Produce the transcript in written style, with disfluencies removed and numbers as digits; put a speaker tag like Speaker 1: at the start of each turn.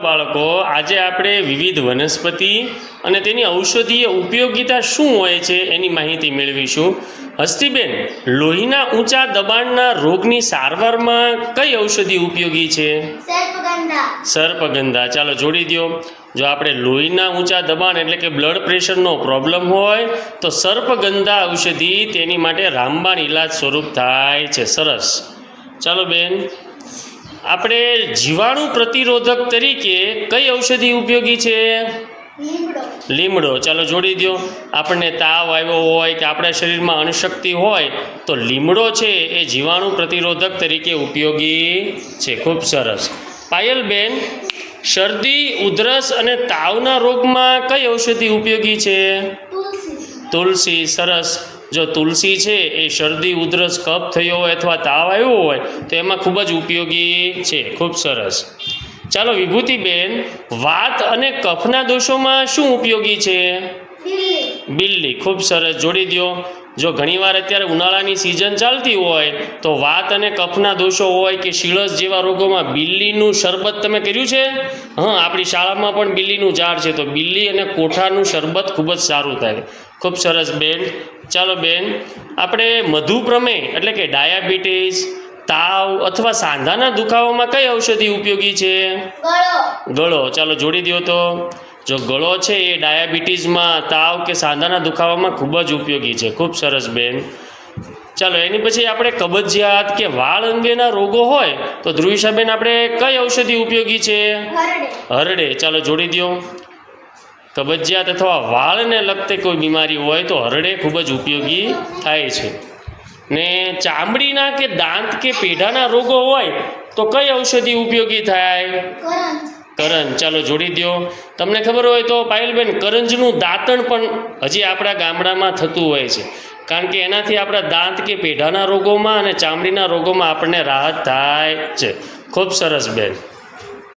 Speaker 1: બાળકો, આજે આપણે વિવિધ વનસ્પતિ અને તેની ઔષધીય ઉપયોગિતા શું હોય છે એની માહિતી મેળવીશું. હસ્તીબેન, લોહીના ઊંચા દબાણના રોગની સારવારમાં કઈ ઔષધિ ઉપયોગી છે? સર્પગંધા. ચાલો જોડી દો. જો આપણે લોહીના ઊંચા દબાણ એટલે કે બ્લડ પ્રેશરનો પ્રોબ્લેમ હોય તો સર્પગંધા ઔષધિ તેની માટે રામબાણ ઇલાજ સ્વરૂપ થાય છે. સરસ. ચાલો બેન, આપણે જીવાણુ પ્રતિરોધક તરીકે કઈ ઔષધિ ઉપયોગી છે? લીમડો. ચાલો જોડી દો. આપણને તાવ આવ્યો હોય કે આપણા શરીરમાં અણશક્તિ હોય તો લીમડો છે એ જીવાણુ પ્રતિરોધક તરીકે ઉપયોગી છે. ખૂબ સરસ. પાયલબેન, શરદી, ઉધરસ અને તાવના રોગમાં કઈ ઔષધિ ઉપયોગી છે? તુલસી. સરસ. જો તુલસી છે એ શરદી, ઉધરસ, કફ થયો હોય અથવા તાવ આવ્યો હોય તો એમાં ખૂબ જ ઉપયોગી છે. ખૂબ સરસ. ચાલો વિભૂતિબેન, વાત અને કફના દોષોમાં શું ઉપયોગી છે? બિલ્લી. ખૂબ સરસ. જોડી દો. જો ઘણીવાર અત્યારે ઉનાળાની સિઝન ચાલતી હોય તો વાત અને કફના દોષો હોય કે શીળસ જેવા રોગોમાં બિલ્લીનું શરબત તમે કર્યું છે? હા, આપણી શાળામાં પણ બિલ્લીનું ઝાડ છે, તો બિલ્લી અને કોઠાનું શરબત ખૂબ જ સારું થાય. ખૂબ સરસ બેન. ચાલો બેન, આપણે મધુપ્રમેહ એટલે કે ડાયાબિટીસ, તાવ અથવા સાંધાના દુખાવામાં કઈ ઔષધિ ઉપયોગી છે? ગળો. ચાલો જોડી દો. તો જો ગળો છે એ ડાયાબિટીસમાં, તાવ કે સાંધાના દુખાવામાં ખૂબ જ ઉપયોગી છે. ખૂબ સરસ બેન. ચાલો એની પછી આપણે કબજિયાત કે વાળ અંગેના રોગો હોય તો ધ્રુવિશાબેન આપણે કઈ ઔષધિ ઉપયોગી છે? હરડે. ચાલો જોડી દો. કબજિયાત અથવા વાળને લગતી કોઈ બીમારી હોય તો હરડે ખૂબ જ ઉપયોગી થાય છે. ને ચામડીના કે દાંત કે પેઢાના રોગો હોય તો કઈ ઔષધિ ઉપયોગી થાય? કરંજ. ચાલો જોડી દો. તમને ખબર હોય તો પાયલબેન, કરંજનું દાંતણ પણ હજી આપણા ગામડામાં થતું હોય છે, કારણ કે એનાથી આપણા દાંત કે પેઢાના રોગોમાં અને ચામડીના રોગોમાં આપણને રાહત થાય છે. ખૂબ સરસ બેન.